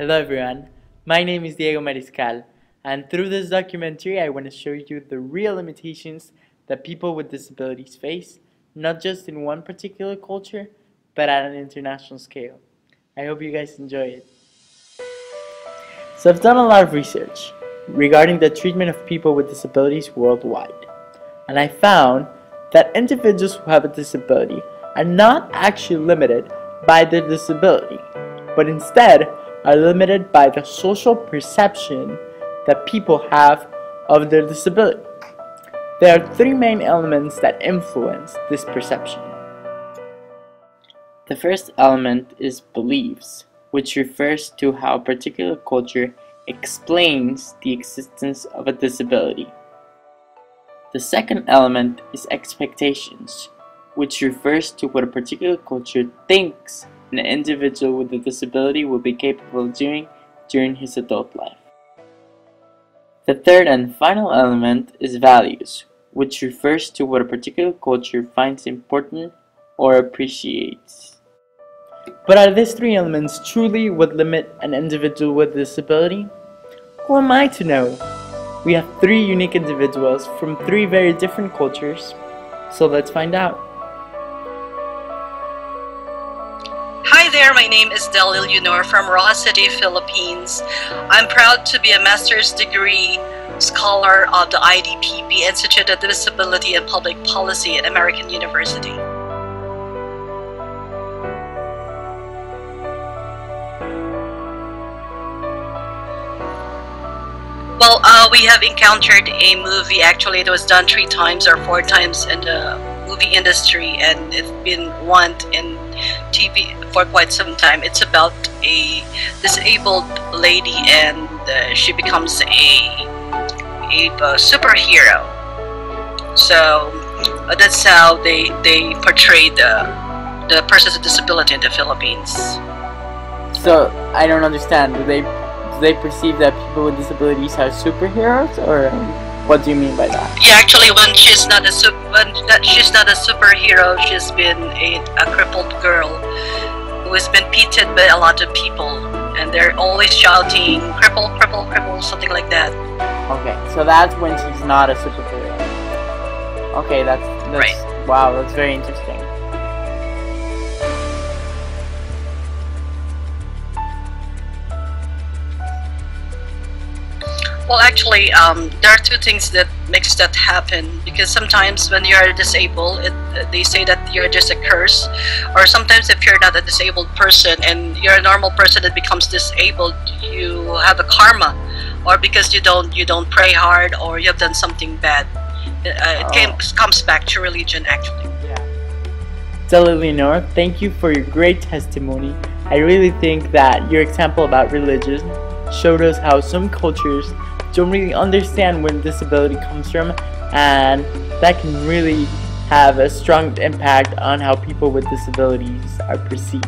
Hello everyone, my name is Diego Mariscal, and through this documentary I want to show you the real limitations that people with disabilities face, not just in one particular culture, but at an international scale. I hope you guys enjoy it. So I've done a lot of research regarding the treatment of people with disabilities worldwide, and I found that individuals who have a disability are not actually limited by their disability, but instead are limited by the social perception that people have of their disability. There are three main elements that influence this perception. The first element is beliefs, which refers to how a particular culture explains the existence of a disability. The second element is expectations, which refers to what a particular culture thinks an individual with a disability will be capable of doing during his adult life. The third and final element is values, which refers to what a particular culture finds important or appreciates. But are these three elements truly what limit an individual with a disability? Who am I to know? We have three unique individuals from three very different cultures, so let's find out. Hi there, my name is Del Leonor from Roja City, Philippines. I'm proud to be a master's degree scholar of the IDPP, Institute of Disability and Public Policy at American University. Well, we have encountered a movie, actually it was done 3 times or 4 times in the movie industry, and it's been one in TV for quite some time. It's about a disabled lady and she becomes a superhero. So that's how they portray the persons with disability in the Philippines. So I don't understand. Do they perceive that people with disabilities are superheroes, or what do you mean by that? Yeah, actually, when she's not a superhero, she's been a crippled girl who has been pitied by a lot of people, and they're always shouting "cripple, cripple, cripple," something like that. Okay, so that's when she's not a superhero. Okay, that's right. Wow, that's very interesting. Well, actually, there are 2 things that makes that happen, because sometimes when you are disabled, they say that you're just a curse, or sometimes if you're not a disabled person and you're a normal person that becomes disabled, you have a karma, or because you don't pray hard, or you have done something bad. It comes back to religion, actually. Yeah. Leonor, thank you for your great testimony. I really think that your example about religion showed us how some cultures don't really understand where disability comes from, and that can really have a strong impact on how people with disabilities are perceived.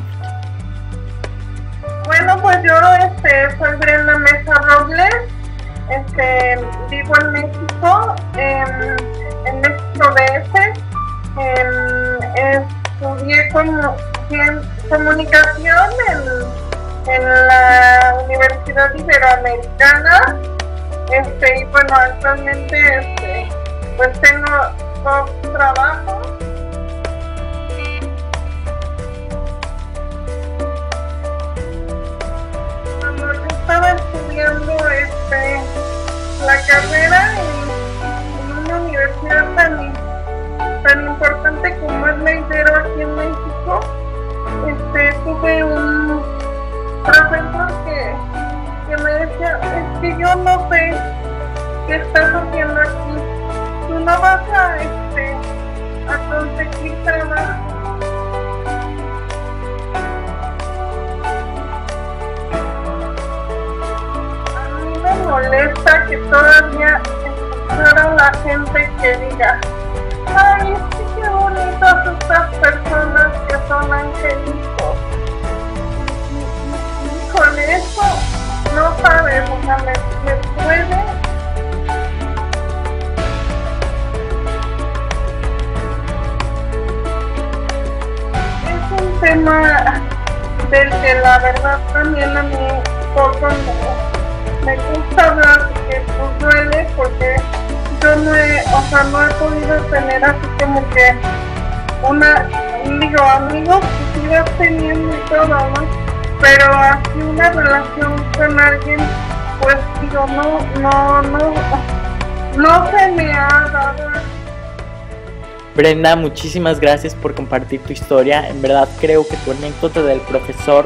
Bueno, pues yo soy Brenda Mesa Robles, vivo en México, en México DF, estudié comunicación en la Universidad Iberoamericana, y bueno, actualmente pues tengo 2 trabajos. Cuando yo estaba estudiando la carrera en una universidad tan importante como es la Ibero aquí en México, tuve un profesor que me decía: es que yo no sé qué estás haciendo aquí, tú no vas a conseguir trabajo. A mí me molesta que todavía escuchara la gente que diga: ay, es que qué bonitas estas personas que son angelitos. Con eso no sabes, o sea, me puede tema del que la verdad también a mí poco me gusta hablar porque pues duele, porque yo no he podido tener así como que amigos que sigas teniendo y todo, ¿no? Pero así una relación con alguien, pues digo, no se me ha dado. Brenda, muchísimas gracias por compartir tu historia. En verdad creo que tu anécdota del profesor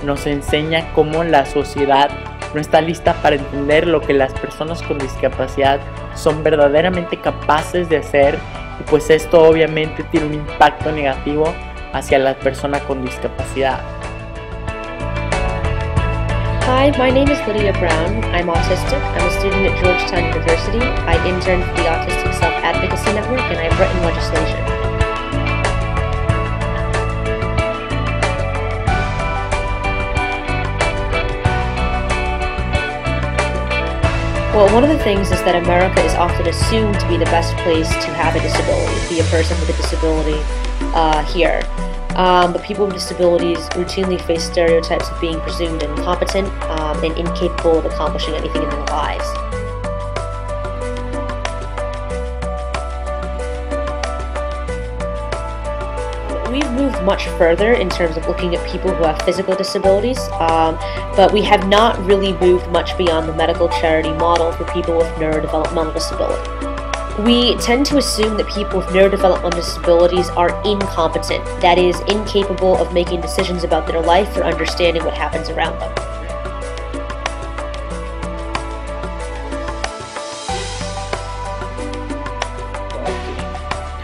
nos enseña cómo la sociedad no está lista para entender lo que las personas con discapacidad son verdaderamente capaces de hacer, y pues esto obviamente tiene un impacto negativo hacia la persona con discapacidad. Hi, my name is Lydia Brown. I'm autistic. I'm a student at Georgetown University. I interned for the Autistic Self-Advocacy Network, and I've written legislation. Well, one of the things is that America is often assumed to be the best place to have a disability, be a person with a disability here. But people with disabilities routinely face stereotypes of being presumed incompetent and incapable of accomplishing anything in their lives. We've moved much further in terms of looking at people who have physical disabilities, but we have not really moved much beyond the medical charity model for people with neurodevelopmental disability. We tend to assume that people with neurodevelopmental disabilities are incompetent, that is, incapable of making decisions about their life or understanding what happens around them.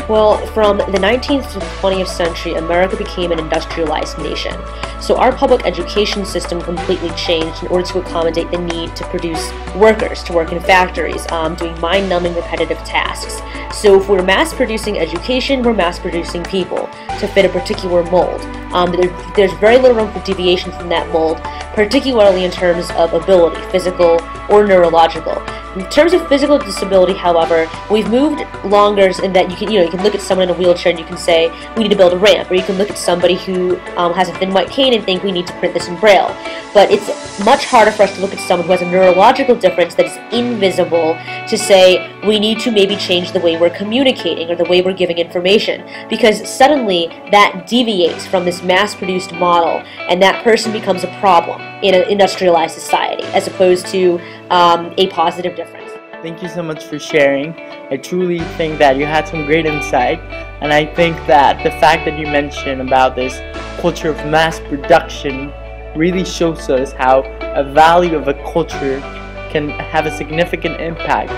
Well, from the 19th to the 20th century, America became an industrialized nation. So our public education system completely changed in order to accommodate the need to produce workers, to work in factories, doing mind-numbing repetitive tasks. So if we're mass-producing education, we're mass-producing people to fit a particular mold. There's very little room for deviation from that mold, particularly in terms of ability, physical or neurological. In terms of physical disability, however, we've moved longer in that you can look at someone in a wheelchair and you can say, we need to build a ramp, or you can look at somebody who has a thin white cane and think we need to print this in Braille. But it's much harder for us to look at someone who has a neurological difference that is invisible to say, we need to maybe change the way we're communicating or the way we're giving information, because suddenly that deviates from this mass-produced model and that person becomes a problem in an industrialized society as opposed to a positive difference. Thank you so much for sharing. I truly think that you had some great insight, and I think that the fact that you mentioned about this culture of mass production really shows us how a value of a culture can have a significant impact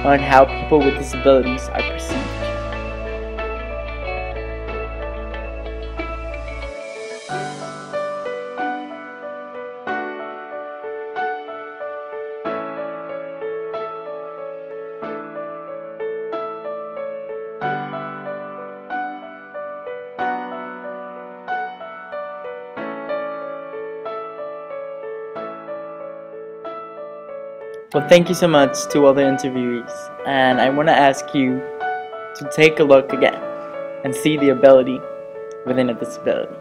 on how people with disabilities are perceived. Well, thank you so much to all the interviewees, and I want to ask you to take a look again and see the ability within a disability.